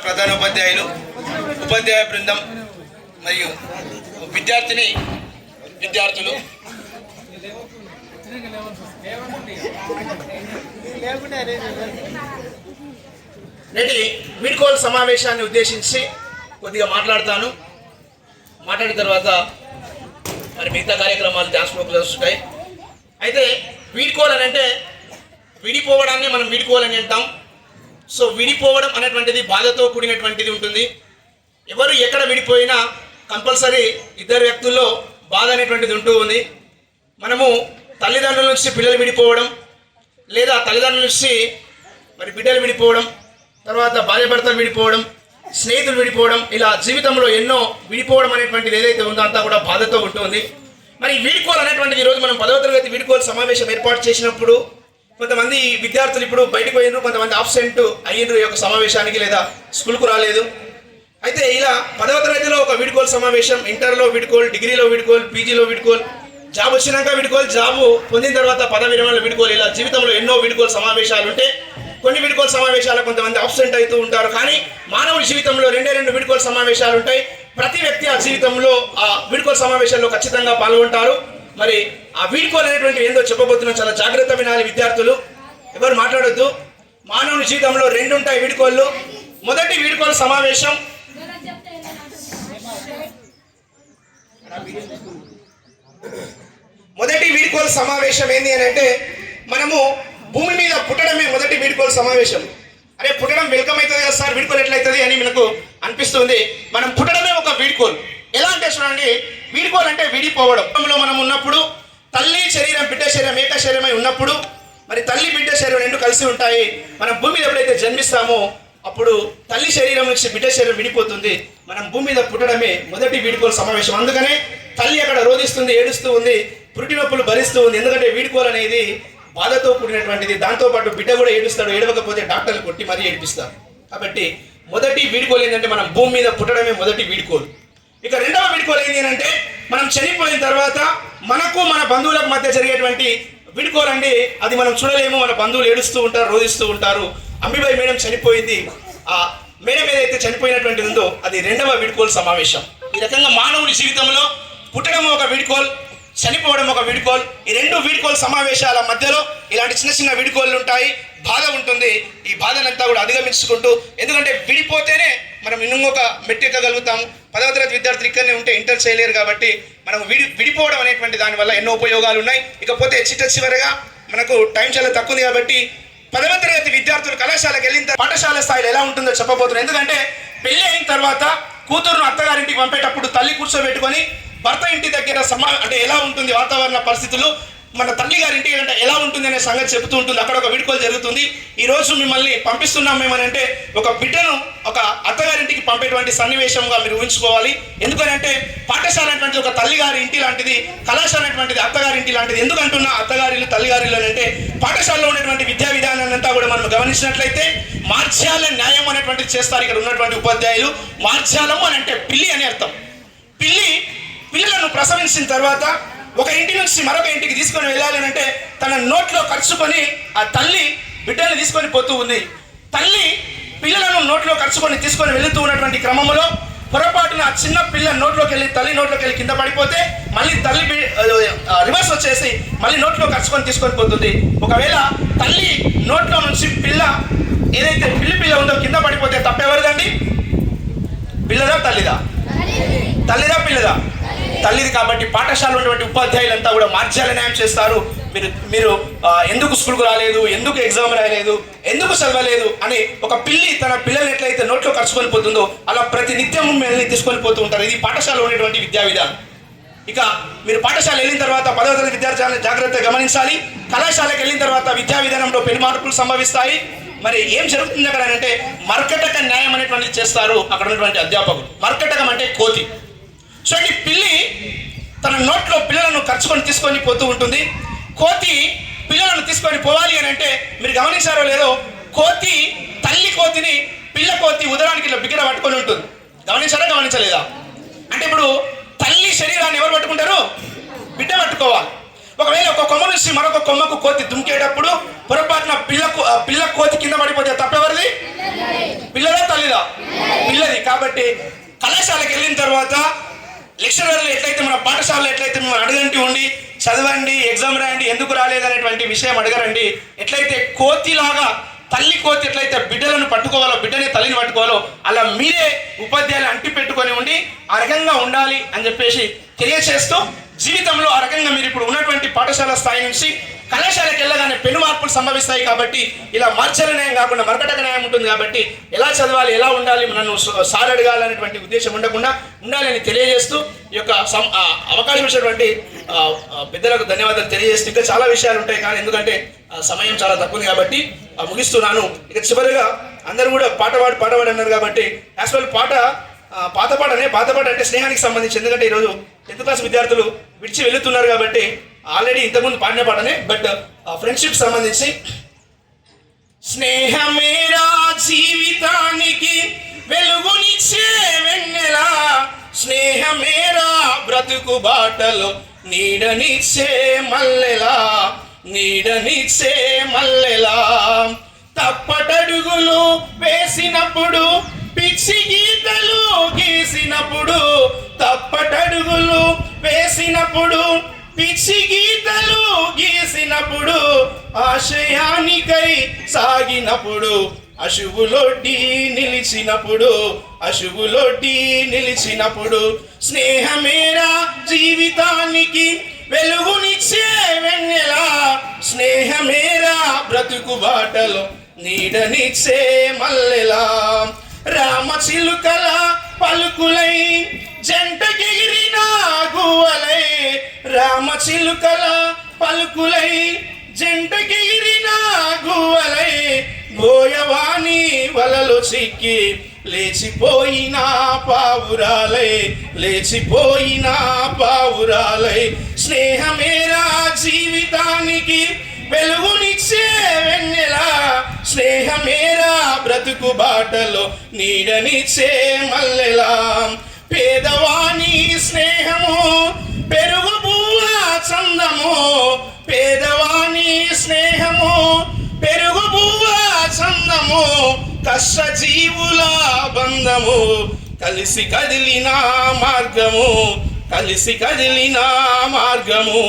ప్రధానోపాధ్యాయులు, ఉపాధ్యాయ బృందం మరియు విద్యార్థులు నేటి వీడ్కోలు సమావేశాన్ని ఉద్దేశించి కొద్దిగా మాట్లాడతాను. మాట్లాడిన తర్వాత మరి మిగతా కార్యక్రమాలు డాన్స్ ప్రోగ్రామ్స్ ఉంటాయి. అయితే వీడ్కోలు అని అంటే విడిపోవడాన్ని మనం వీడ్కోలని అంటాం. సో విడిపోవడం అనేటువంటిది బాధతో కూడినటువంటిది ఉంటుంది. ఎవరు ఎక్కడ విడిపోయినా కంపల్సరీ ఇద్దరు వ్యక్తుల్లో బాధ అనేటువంటిది ఉంటూ ఉంది. మనము తల్లిదండ్రుల నుంచి పిల్లలు విడిపోవడం, లేదా తల్లిదండ్రుల నుంచి మరి బిడ్డలు విడిపోవడం, తర్వాత భార్యాభర్తలు విడిపోవడం, స్నేహితులు విడిపోవడం, ఇలా జీవితంలో ఎన్నో విడిపోవడం అనేటువంటిది ఏదైతే ఉందో అంతా కూడా బాధతో ఉంటుంది. మరి వీడ్కోలు అనేటువంటిది ఈరోజు మనం 10వ తరగతి వీడ్కోలు సమావేశం ఏర్పాటు చేసినప్పుడు కొంతమంది విద్యార్థులు ఇప్పుడు బయటకు పోయినారు, కొంతమంది ఆబ్సెంట్ అయ్యిండ్రు ఈ యొక్క సమావేశానికి, లేదా స్కూల్కు రాలేదు. అయితే ఇలా 10వ తరగతిలో ఒక వీడ్కోలు సమావేశం, ఇంటర్లో వీడ్కోలు, డిగ్రీలో వీడ్కోలు, పీజీలో వీడ్కోలు, జాబ్ వచ్చినాక వీడ్కోలు, జాబు పొందిన తర్వాత పదవి విరమణ వీడ్కోలు, ఇలా జీవితంలో ఎన్నో వీడ్కోలు సమావేశాలు ఉంటే కొన్ని వీడ్కోలు సమావేశాలు కొంతమంది ఆబ్సెంట్ అవుతూ ఉంటారు. కానీ మానవుడి జీవితంలో 2 వీడ్కోలు సమావేశాలు ఉంటాయి. ప్రతి వ్యక్తి ఆ జీవితంలో ఆ వీడ్కోలు సమావేశాల్లో ఖచ్చితంగా పాల్గొంటారు. మరి ఆ వీడ్కోలు అనేటువంటి ఏందో చెప్పబోతున్నాం, చాలా జాగ్రత్త వినాలి విద్యార్థులు, ఎవరు మాట్లాడొద్దు. మానవుని జీవితంలో 2 ఉంటాయి వీడ్కోళ్ళు. మొదటి వీడ్కోలు సమావేశం ఏంది అని అంటే మనము భూమి మీద పుట్టడమే మొదటి వీడ్కోలు సమావేశం. అరే పుట్టడం వెల్కమ్ అవుతుంది కదా సార్, వీడ్కోలు ఎట్లయితుంది అని మనకు అనిపిస్తుంది. మనం పుట్టడమే ఒక వీడ్కోలు. ఎలా అంటే చూడండి, వీడ్కోలు అంటే విడిపోవడం. మనం ఉన్నప్పుడు తల్లి శరీరం బిడ్డ శరీరం ఏక శరీరమై ఉన్నప్పుడు మరి తల్లి బిడ్డ శరీరం 2 కలిసి ఉంటాయి. మనం భూమి మీద ఎప్పుడైతే జన్మిస్తామో అప్పుడు తల్లి శరీరం నుంచి బిడ్డ శరీరం విడిపోతుంది. మనం భూమి మీద పుట్టడమే మొదటి వీడ్కోలు సమావేశం. అందుకనే తల్లి అక్కడ రోధిస్తుంది, ఏడుస్తూ ఉంది, పురిటి నొప్పులు భరిస్తూ ఉంది. ఎందుకంటే వీడ్కోలు అనేది బాధతో కూడినటువంటిది. దాంతోపాటు బిడ్డ కూడా ఏడుస్తాడు, ఏడవకపోతే డాక్టర్లు కొట్టి మరీ ఏడిపిస్తారు. కాబట్టి మొదటి వీడ్కోలు ఏంటంటే మనం భూమి మీద పుట్టడమే మొదటి వీడ్కోలు. ఇక 2వ వీడ్కోలు ఏంటి అంటే మనం చనిపోయిన తర్వాత మనకు మన బంధువులకు మధ్య జరిగేటువంటి వీడ్కోలు అండి. అది మనం చూడలేము, మన బంధువులు ఏడుస్తూ ఉంటారు, రోధిస్తూ ఉంటారు. అంబిబాయి మేడం చనిపోయింది, ఆ మేడం ఏదైతే చనిపోయినటువంటిది ఉందో అది 2వ వీడ్కోలు సమావేశం. ఈ రకంగా మానవుని జీవితంలో పుట్టడం ఒక వీడ్కోలు, చనిపోవడం ఒక వీడ్కోలు. ఈ 2 వీడ్కోలు సమావేశాల మధ్యలో ఇలాంటి చిన్న వీడ్కోళ్ళు ఉంటాయి, బాధ ఉంటుంది. ఈ బాధనంతా కూడా అధిగమించుకుంటూ, ఎందుకంటే విడిపోతేనే మనం ఇంకొక మెట్టు ఎక్కగలుగుతాము. 10వ తరగతి విద్యార్థులు ఇక్కడనే ఉంటే ఇంటర్ చేయలేరు. కాబట్టి మనం విడిపోవడం అనేటువంటి దానివల్ల ఎన్నో ఉపయోగాలు ఉన్నాయి. ఇకపోతే చివరిగా మనకు టైం చాలా తక్కువ ఉంది కాబట్టి 10వ తరగతి విద్యార్థులు కళాశాలకు వెళ్ళిన పాఠశాల స్థాయిలో ఎలా ఉంటుందో చెప్పబోతున్నాను. ఎందుకంటే పెళ్లి అయిన తర్వాత కూతురును అత్తగారింటికి పంపేటప్పుడు తల్లి కూర్చోబెట్టుకొని భర్త ఇంటి దగ్గర అంటే ఎలా ఉంటుంది వాతావరణ పరిస్థితులు, మన తల్లి గారి ఇంటికి అంటే ఎలా ఉంటుంది అనే సంగతి చెబుతూ ఉంటుంది. అక్కడ ఒక వీడ్కోలు జరుగుతుంది. ఈ రోజు మిమ్మల్ని పంపిస్తున్నాం మేమనంటే ఒక బిడ్డను ఒక అత్తగారింటికి పంపేటువంటి సన్నివేశంగా మీరు ఊహించుకోవాలి. ఎందుకంటే పాఠశాల అనేటువంటి ఒక తల్లిగారి ఇంటి లాంటిది, కళాశాల అనేటువంటిది అత్తగారి ఇంటి లాంటిది. ఎందుకంటున్నా అత్తగారిలు తల్లిగారిలు అంటే పాఠశాలలో ఉన్నటువంటి విద్యా విధానాన్ని అంతా కూడా మనం గమనించినట్లయితే మార్జాల న్యాయం అనేటువంటిది చేస్తారు ఇక్కడ ఉన్నటువంటి ఉపాధ్యాయులు. మార్జాలము అని అంటే పిల్లి అని అర్థం. పిల్లలను ప్రసవించిన తర్వాత ఒక ఇంటి నుంచి మరొక ఇంటికి తీసుకొని వెళ్ళాలి అంటే తన నోట్లో ఖర్చుకొని ఆ తల్లి బిడ్డల్ని తీసుకొని పోతూ ఉంది. తల్లి పిల్లలను నోట్లో ఖర్చుకొని తీసుకొని వెళుతూ ఉన్నటువంటి క్రమంలో పొరపాటున ఆ చిన్న పిల్ల నోట్లోకి వెళ్ళి తల్లి నోట్లోకి వెళ్ళి కింద పడిపోతే మళ్ళీ తల్లి రివర్స్ వచ్చేసి మళ్ళీ నోట్లో ఖర్చుకొని తీసుకొని పోతుంది. ఒకవేళ తల్లి నోట్లో నుంచి పిల్ల ఏదైతే పిల్ల ఉందో కింద పడిపోతే తప్పెవరిదండి? పిల్లదా తల్లిదా? పిల్లదా? తల్లిది. కాబట్టి పాఠశాలలో ఉన్నటువంటి ఉపాధ్యాయులంతా కూడా మార్జాల న్యాయం చేస్తారు. మీరు ఎందుకు స్కూల్కు రాలేదు, ఎందుకు ఎగ్జామ్ రాయలేదు, ఎందుకు చదవలేదు అని ఒక పిల్లి తన పిల్లల్ని ఎట్లయితే నోట్లో ఖర్చుకొని పోతుందో అలా ప్రతి నిత్యం మిమ్మల్ని తీసుకొని పోతూ ఉంటారు. ఇది పాఠశాలలో ఉన్నటువంటి విద్యా విధానం. ఇక మీరు పాఠశాల వెళ్ళిన తర్వాత 10వ తరగతి విద్యార్థులను జాగ్రత్తగా గమనించాలి. కళాశాలకు వెళ్ళిన తర్వాత విద్యా విధానంలో పెను మార్పులు సంభవిస్తాయి. మరి ఏం జరుగుతుంది అక్కడ అంటే మర్కటక న్యాయం అనేటువంటిది చేస్తారు అక్కడ ఉన్నటువంటి అధ్యాపకులు. మర్కటకం అంటే కోతి. సో ఈ పిల్లి తన నోట్లో పిల్లలను ఖర్చుకొని తీసుకొని పోతూ ఉంటుంది. కోతి పిల్లలను తీసుకొని పోవాలి అని అంటే మీరు గమనించారో లేదో, కోతి తల్లి కోతిని పిల్ల కోతి ఉదరానికి ఇలా బిగిర పట్టుకొని ఉంటుంది. గమనించలేదా? అంటే ఇప్పుడు తల్లి శరీరాన్ని ఎవరు పట్టుకుంటారు? బిడ్డ పట్టుకోవాలి. ఒకవేళ ఒక కొమ్మ నుంచి మరొక కొమ్మకు కోతి దుంకేటప్పుడు పొరపాటున పిల్ల కోతి కింద పడిపోతే తప్పెవరిది? పిల్లదా తల్లిదా? పిల్లది. కాబట్టి కళాశాలకు వెళ్ళిన తర్వాత లెక్చరర్లు ఎట్లయితే మన పాఠశాలలో ఎట్లయితే మిమ్మల్ని అడగంటి ఉండి చదవండి, ఎగ్జామ్ రాయండి, ఎందుకు రాలేదనేటువంటి విషయం అడగరండి. ఎట్లయితే కోతిలాగా తల్లి కోతి ఎట్లయితే బిడ్డలను పట్టుకోవాలో, బిడ్డనే తల్లిని పట్టుకోవాలో, అలా మీరే ఉపాధ్యాయులు అంటి పెట్టుకొని ఉండి ఆ రకంగా ఉండాలి అని చెప్పేసి తెలియచేస్తూ, జీవితంలో ఆ రకంగా మీరు ఇప్పుడు ఉన్నటువంటి పాఠశాల స్థాయి నుంచి కళాశాలకు వెళ్ళగానే పెను మార్పులు సంభవిస్తాయి. కాబట్టి ఇలా మార్చల న్యాయం కాకుండా మరకటక న్యాయం ఉంటుంది. కాబట్టి ఎలా చదవాలి, ఎలా ఉండాలి, నన్ను సార్ అడగాలనేటువంటి ఉద్దేశం ఉండకుండా ఉండాలని తెలియజేస్తూ ఈ యొక్క అవకాశం ఇచ్చినటువంటి పెద్దలకు ధన్యవాదాలు తెలియజేస్తూ, ఇంకా చాలా విషయాలు ఉంటాయి కానీ ఎందుకంటే సమయం చాలా తక్కువ ఉంది కాబట్టి ముగిస్తున్నాను. ఇక చివరిగా అందరూ కూడా పాటపాడు అన్నారు కాబట్టి యాక్చువల్ పాత పాట అంటే స్నేహానికి సంబంధించి. ఎందుకంటే ఈరోజు 10th క్లాస్ విద్యార్థులు విడిచి వెళుతున్నారు కాబట్టి ఆల్రెడీ ఇంతకుముందు పాడిన పాటనే, బట్ ఫ్రెండ్షిప్ సంబంధించి. స్నేహమేరా జీవితానికి వెలుగునిచ్చే వెన్నెలా, స్నేహమేరా బ్రతుకు బాటలో నీడనిచ్చే మల్లెలా, నీడనిచ్చే మల్లెలా. తప్పటడుగులు వేసినప్పుడు, పిచ్చి గీతలు గీసినప్పుడు, తప్పటడుగులు వేసినప్పుడు, పిచ్చి గీతలు గీసినప్పుడు, ఆశయానికై సాగినప్పుడు, అశువులొడ్డి నిలిచినప్పుడు, అశువులొడ్డి నిలిచినప్పుడు, స్నేహమేరా జీవితానికి వెలుగునిచ్చే వెన్నెలా, స్నేహమేరా బ్రతుకు బాటలో నీడనిచ్చే మల్లెలా. రామచిలుకల పలుకులై జంటకెగిరిన గువ్వలై, రామచిలుకల పలుకులై జంటకెగిరిన గువ్వలై, గోయవాణి వలలో చిక్కి లేచిపోయిన పావురాలై, లేచిపోయిన పావురాలై. స్నేహమేరా జీవితానికి వెలుగునిచ్చే వెన్నెలా, స్నేహమేరా బ్రతుకు బాటలో నీడనిచ్చే మల్లెలా. పేదవాణి స్నేహము పెరుగు పువ్వ చందము, పేదవాణి స్నేహము పెరుగు పువ్వ చందము, కష్టజీవుల బంధము కలిసి కదిలిన మార్గము, కలిసి కదిలిన మార్గము.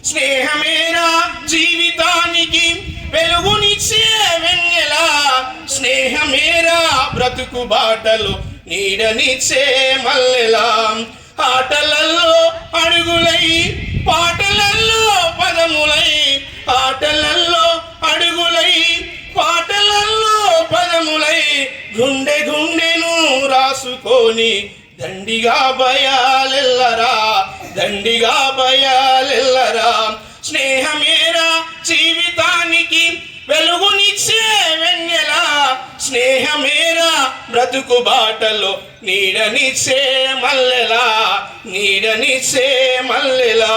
స్నేహమేరా జీవితానికి వెలుగునిచ్చే వెన్నెలా, స్నేహమేరా బ్రతుకు బాటలు నీడనిచ్చే మల్లెలా. ఆటలల్లో అడుగులై, పాటలల్లో పదములై, ఆటలల్లో అడుగులై, పాటలల్లో పదములై, గుండె గుండెను రాసుకొని దండిగా భయాలెల్లరా, దండిగా భయాలెల్లరా. స్నేహమేరా జీవితానికి వెలుగునిచ్చే వెన్నెలా, స్నేహమేరా బ్రతుకు బాటలో నీడనిచ్చే మల్లెలా, నీడనిచ్చే మల్లెలా.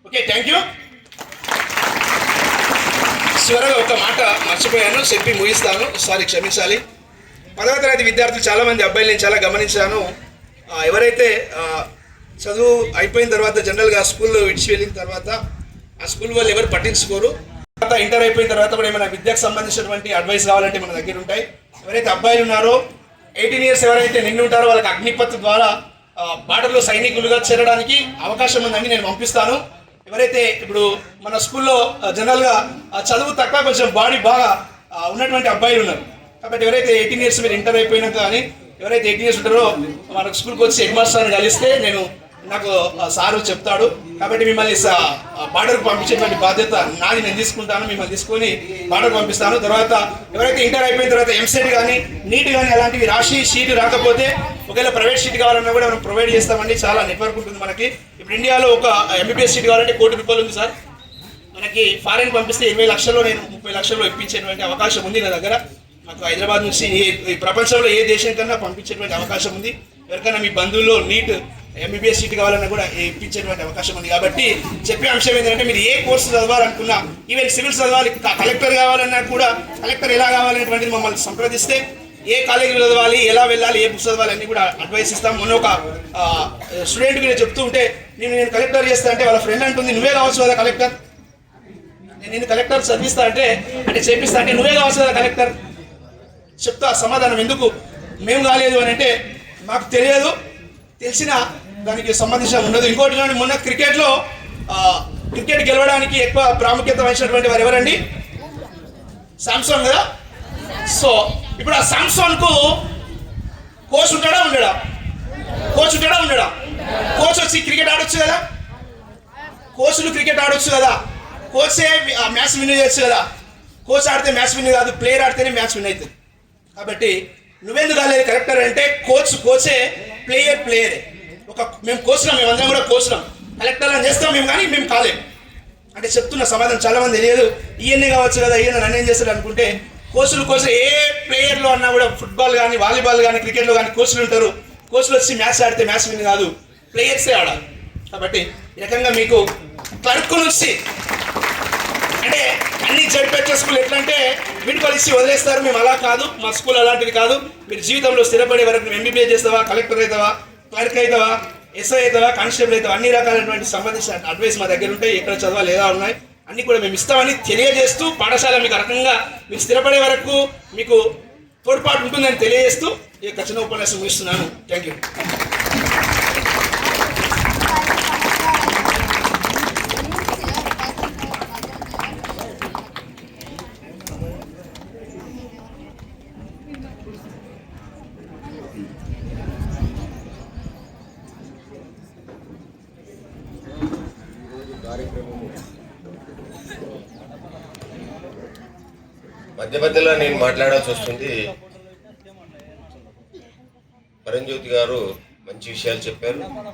Okay, thank you. చివరగా ఒక మాట మర్చిపోయాను, చెప్పి ముగిస్తాను, సారీ క్షమించాలి. 10వ తరగతి విద్యార్థులు చాలామంది అబ్బాయిలు నేను చాలా గమనించాను. ఎవరైతే చదువు అయిపోయిన తర్వాత జనరల్గా స్కూల్లో విడిచి వెళ్ళిన తర్వాత ఆ స్కూల్ వాళ్ళు ఎవరు పట్టించుకోరు. తర్వాత ఇంటర్ అయిపోయిన తర్వాత కూడా ఏమైనా విద్యకు సంబంధించినటువంటి అడ్వైస్ కావాలంటే మన దగ్గర ఉంటాయి. ఎవరైతే అబ్బాయిలు ఉన్నారో 18 years ఎవరైతే నిండి ఉంటారో వాళ్ళకి అగ్నిపత్ ద్వారా బార్డర్లో సైనికులుగా చేరడానికి అవకాశం ఉందని నేను పంపిస్తాను. ఎవరైతే ఇప్పుడు మన స్కూల్లో జనరల్గా చదువు తక్కువ కొంచెం బాడీ బాగా ఉన్నటువంటి అబ్బాయిలు ఉన్నారు. కాబట్టి ఎవరైతే 18 years మీరు ఇంటర్ అయిపోయినాక కానీ ఎవరైతే 18 years ఉంటారో మనకు స్కూల్కి వచ్చి హెడ్ మాస్టర్ని కలిస్తే నాకు సారు చెప్తాడు. కాబట్టి మిమ్మల్ని బార్డర్కి పంపించేటువంటి బాధ్యత నాది, నేను తీసుకుంటాను. మిమ్మల్ని తీసుకొని బార్డర్కి పంపిస్తాను. తర్వాత ఎవరైతే ఇంటర్ అయిపోయిన తర్వాత ఎంసెట్ కానీ నీట్ కానీ అలాంటివి రాసి షీట్ రాకపోతే ఒకవేళ ప్రైవేట్ షీట్ కావాలన్నా కూడా మనం ప్రొవైడ్ చేస్తామండి. చాలా నెట్వర్క్ ఉంటుంది మనకి. ఇప్పుడు ఇండియాలో ఒక ఎంబీబీఎస్ షీట్ కావాలంటే ₹1 కోటి ఉంది సార్. మనకి ఫారెన్ పంపిస్తే 20 లక్షల్లో నేను 30 లక్షల్లో ఇప్పించేటువంటి అవకాశం ఉంది నా దగ్గర. నాకు హైదరాబాద్ నుంచి ఈ ప్రపంచంలో ఏ దేశం కన్నా పంపించేటువంటి అవకాశం ఉంది. ఎవరికైనా మీ బంధువుల్లో నీట్ ఎంబీబీఎస్ సీట్ కావాలన్నా కూడా ఇప్పించేటువంటి అవకాశం ఉంది. కాబట్టి చెప్పే అంశం ఏంటంటే మీరు ఏ కోర్సు చదవాలనుకున్నా, ఈవెన్ సివిల్స్ చదవాలి, కలెక్టర్ కావాలన్నా కూడా కలెక్టర్ ఎలా కావాలనేటువంటిది మమ్మల్ని సంప్రదిస్తే ఏ కాలేజీలో చదవాలి, ఎలా వెళ్ళాలి, ఏ బుక్స్ చదవాలి అన్నీ కూడా అడ్వైస్ ఇస్తాం. మొన్న ఒక స్టూడెంట్కి నేను చెప్తూ ఉంటే నేను కలెక్టర్ చేస్తా అంటే వాళ్ళ ఫ్రెండ్ అంటుంది నువ్వే కావచ్చు కదా కలెక్టర్, నేను కలెక్టర్ చదివిస్తా అంటే చేపిస్తా అంటే నువ్వే కావచ్చు కదా కలెక్టర్. చెప్తా సమాధానం ఎందుకు మేము కాలేదు అని అంటే మాకు తెలియదు, తెలిసిన దానికి సంబంధించిన ఉండదు. ఇంకోటి చూడండి, మొన్న క్రికెట్లో క్రికెట్ గెలవడానికి ఎక్కువ ప్రాముఖ్యత వహించినటువంటి వారు ఎవరండి? శాంసన్ కదా. సో ఇప్పుడు ఆ శాంసన్కు కోచ్ ఉంటాడా ఉండడా? కోచ్ ఉంటాడా ఉండడా? కోచ్ వచ్చి క్రికెట్ ఆడొచ్చు కదా, కోచ్లు క్రికెట్ ఆడొచ్చు కదా, కోచే మ్యాచ్ విన్ చేయొచ్చు కదా. కోచ్ ఆడితే మ్యాచ్ విన్ కాదు, ప్లేయర్ ఆడితేనే మ్యాచ్ విన్ అవుతుంది. కాబట్టి నువ్వెందుకు కాలేదు కలెక్టర్ అంటే కోచే, ప్లేయరే. మేము కోచ్లం, మేమందరం కూడా కోచ్లం, కలెక్టర్ అని చేస్తాం మేము, కానీ మేము కాలేము అంటే చెప్తున్న సమాధానం. చాలా మంది తెలియదు, ఈయన్నే కావచ్చు కదా, ఈయన నన్ను ఏం చేస్తాడు అనుకుంటే కోచ్లు ఏ ప్లేయర్లో అన్నా కూడా ఫుట్బాల్ కానీ వాలీబాల్ కానీ క్రికెట్లో కానీ కోచ్లు ఉంటారు. కోచ్లు వచ్చి మ్యాచ్ ఆడితే మ్యాచ్ విన్ కాదు, ప్లేయర్సే ఆడాలి. కాబట్టి ఈ రకంగా మీకు క్లర్క్ నుంచి అంటే అన్ని జడ్పెట్ల స్కూల్ ఎట్లా అంటే వీడుకోలు ఇచ్చి వదిలేస్తారు, మేము అలా కాదు, మా స్కూల్ అలాంటిది కాదు. మీరు జీవితంలో స్థిరపడే వరకు ఎంబీబీఎస్ చేస్తావా, కలెక్టర్ అవుతావా, క్లర్క్ అవుతావా, ఎస్ఐ అవుతావా, కానిస్టేబుల్ అవుతావా, అన్ని రకాలైనటువంటి సంబంధించిన అడ్వైస్ మా దగ్గర ఉంటాయి. ఎక్కడ చదవాలి లేదా ఉన్నాయి అన్ని కూడా మేము ఇస్తామని తెలియజేస్తూ, పాఠశాల మీకు రకంగా మీరు స్థిరపడే వరకు మీకు తోడ్పాటు ఉంటుందని తెలియజేస్తూ ఈ యొక్క చిన్న ఉపన్యాసం ముగిస్తున్నాను. Thank you. మధ్య మధ్యలో నేను మాట్లాడాల్సి వస్తుంది. పరంజ్యోతి గారు మంచి విషయాలు చెప్పారు.